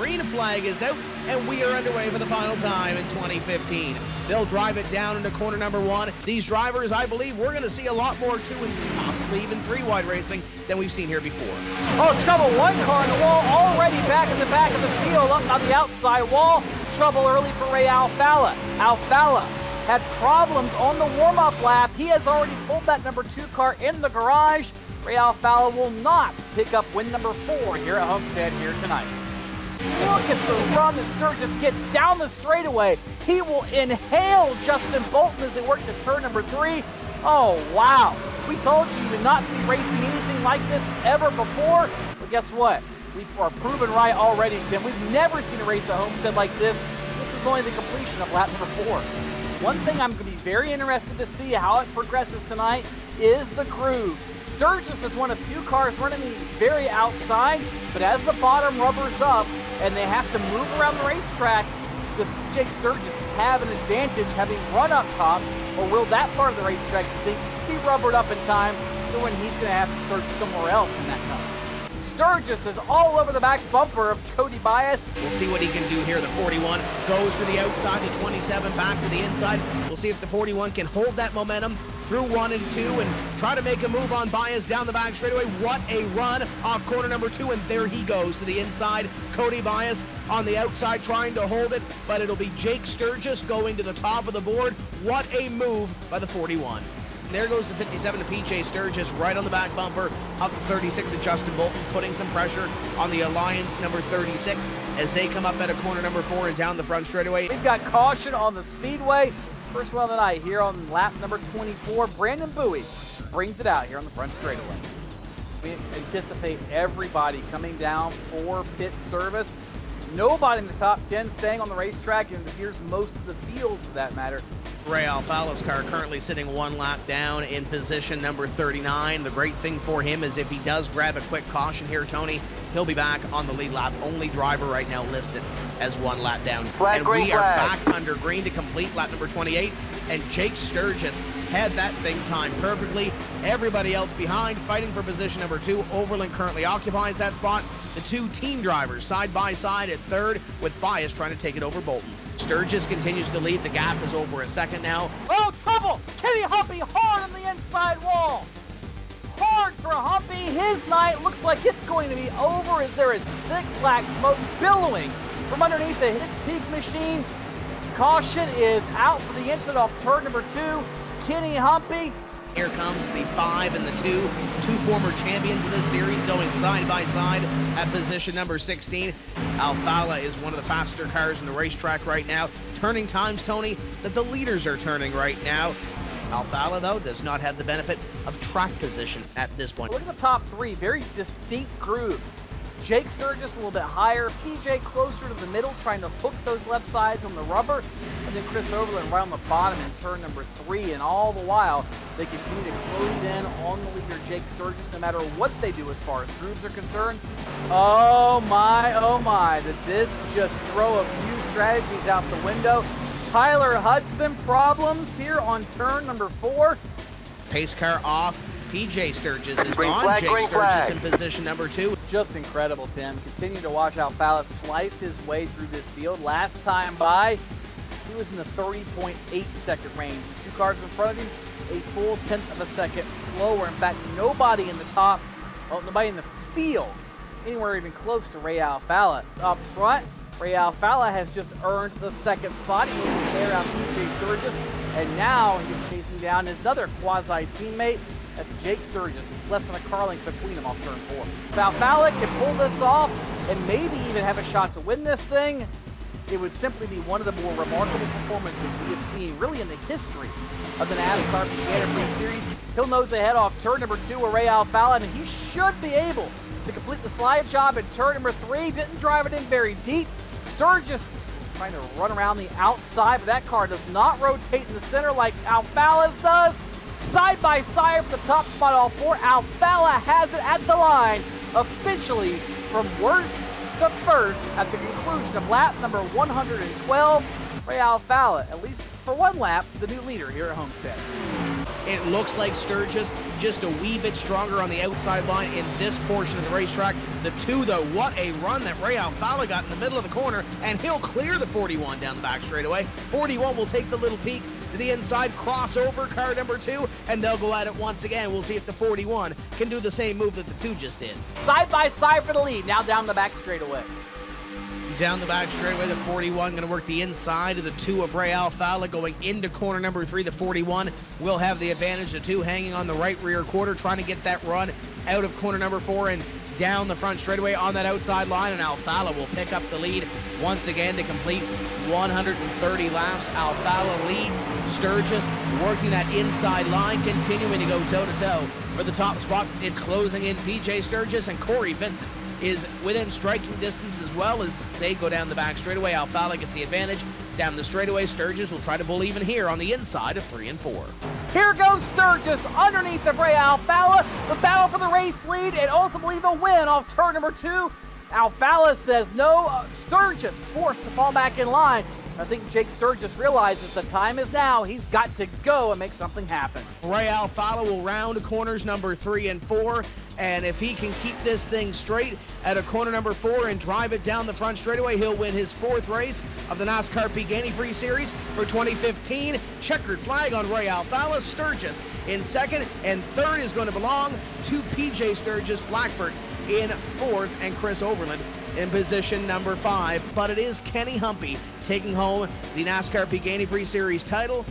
green flag is out, and we are underway for the final time in 2015. They'll drive it down into corner number 1. These drivers, I believe, we're going to see a lot more 2 and possibly even 3 wide racing than we've seen here before. Oh, trouble, one car on the wall, already back in the back of the field, up on the outside wall. Trouble early for Ray Alfalla. Alfalla had problems on the warm-up lap. He has already pulled that number 2 car in the garage. Ray Alfalla will not pick up win number 4 here at Homestead here tonight. Look at the run that Sturgis gets down the straightaway. He will inhale Justin Bolton as they work to turn number 3. Oh, wow. We told you did not see racing anything like this ever before. But guess what? We are proven right already, Tim. We've never seen a race at Homestead like this. This is only the completion of lap number 4. One thing I'm going to be very interested to see how it progresses tonight is the groove. Sturgis is one of few cars running the very outside, but as the bottom rubbers up and they have to move around the racetrack, does Jake Sturgis have an advantage having run up top, or will that part of the racetrack be rubbered up in time to when he's going to have to start somewhere else when that comes? Sturgis is all over the back bumper of Cody Bias. We'll see what he can do here. The 41 goes to the outside, the 27 back to the inside. We'll see if the 41 can hold that momentum through 1 and 2 and try to make a move on Bias down the back straightaway. What a run off corner number 2, and there he goes to the inside. Cody Bias on the outside trying to hold it, but it'll be Jake Sturgis going to the top of the board. What a move by the 41. There goes the 57 to PJ Sturgis right on the back bumper of the 36 to Justin Bolton, putting some pressure on the Alliance number 36 as they come up at a corner number 4 and down the front straightaway. We've got caution on the speedway. First one of the night here on lap number 24. Brandon Bowie brings it out here on the front straightaway. We anticipate everybody coming down for pit service. Nobody in the top 10 staying on the racetrack, and it appears most of the field for that matter. Ray Alfalla's car currently sitting 1 lap down in position number 39. The great thing for him is if he does grab a quick caution here, Tony, he'll be back on the lead lap. Only driver right now listed as 1 lap down. Flag, and we are flag. back under green to complete lap number 28. And Jake Sturgis had that thing timed perfectly. Everybody else behind, fighting for position number 2. Overland currently occupies that spot. The 2 team drivers side by side at 3rd, with Bias trying to take it over Bolton. Sturgis continues to lead. The gap is over a second now. Oh, trouble! Kenny Humpy hard on the inside wall. Hard for Humpy. His night looks like it's going to be over as there is thick black smoke billowing from underneath the peak machine. Caution is out for the inside off turn number 2. Kenny Humpy. Here comes the 5 and the 2 former champions of this series going side by side at position number 16. Alfalla is one of the faster cars in the racetrack right now. Turning times, Tony, that the leaders are turning right now. Alfalla, though, does not have the benefit of track position at this point. Look at the top 3, very distinct grooves. Jake Sturgis a little bit higher, PJ closer to the middle, trying to hook those left sides on the rubber, and then Chris Overland right on the bottom in turn number 3, and all the while, they continue to close in on the leader, Jake Sturgis, no matter what they do as far as grooves are concerned. Oh my, did this just throw a few strategies out the window? Tyler Hudson problems here on turn number 4. Pace car off. PJ Sturgis is Green gone. flag, Jake green Sturgis flag. in position number 2. Just incredible, Tim. Continue to watch how Alfalla slice his way through this field. Last time by, he was in the 30.8 second range. The 2 cars in front of him, a full 1/10 of a second slower. In fact, nobody in the top, nobody in the field, anywhere even close to Ray Alfalla. Up front, Ray Alfalla has just earned the 2nd spot. He was there out PJ Sturgis, and now he's chasing down his other quasi-teammate. That's Jake Sturgis, less than a car length between them off turn 4. If Alfalla can pull this off and maybe even have a shot to win this thing, it would simply be one of the more remarkable performances we have seen really in the history of the NASCAR Canada Free Series. He'll nose ahead off turn number 2 with Ray Alfalla, and he should be able to complete the slide job in turn number 3. Didn't drive it in very deep. Sturgis trying to run around the outside, but that car does not rotate in the center like Alfalla's does. Side by side for the top spot, all 4. Alfalla has it at the line, officially from worst to first at the conclusion of lap number 112. Ray Alfalla, at least for 1 lap, the new leader here at Homestead. It looks like Sturgis just a wee bit stronger on the outside line in this portion of the racetrack. The two, though, what a run that Ray Alfala got in the middle of the corner, and he'll clear the 41 down the back straightaway. 41 will take the little peek to the inside, crossover car number 2, and they'll go at it once again. We'll see if the 41 can do the same move that the 2 just did. Side by side for the lead, now down the back straightaway. Down the back straightaway, the 41 going to work the inside of the 2 of Ray Alfala going into corner number 3. The 41 will have the advantage. The 2 hanging on the right rear quarter, trying to get that run out of corner number 4 and down the front straightaway on that outside line, and Alfala will pick up the lead once again to complete 130 laps. Alfala leads. Sturgis working that inside line, continuing to go toe-to-toe for the top spot. It's closing in PJ Sturgis, and Corey Vincent is within striking distance as well as they go down the back straightaway. Alfala gets the advantage down the straightaway. Sturgis will try to pull even here on the inside of 3 and 4. Here goes Sturgis underneath of Ray Alfala. The battle for the race lead and ultimately the win off turn number 2. Alfala says no. Sturgis forced to fall back in line. I think Jake Sturgis realizes the time is now. He's got to go and make something happen. Ray Alfala will round corners number 3 and 4. And if he can keep this thing straight at a corner number 4 and drive it down the front straightaway, he'll win his 4th race of the NASCAR Pagani Free Series for 2015. Checkered flag on Ray Alfala. Sturgis in 2nd, and 3rd is going to belong to PJ Sturgis. Blackford in 4th, and Chris Overland in position number 5. But it is Kenny Humpy taking home the NASCAR Pagani Free Series title.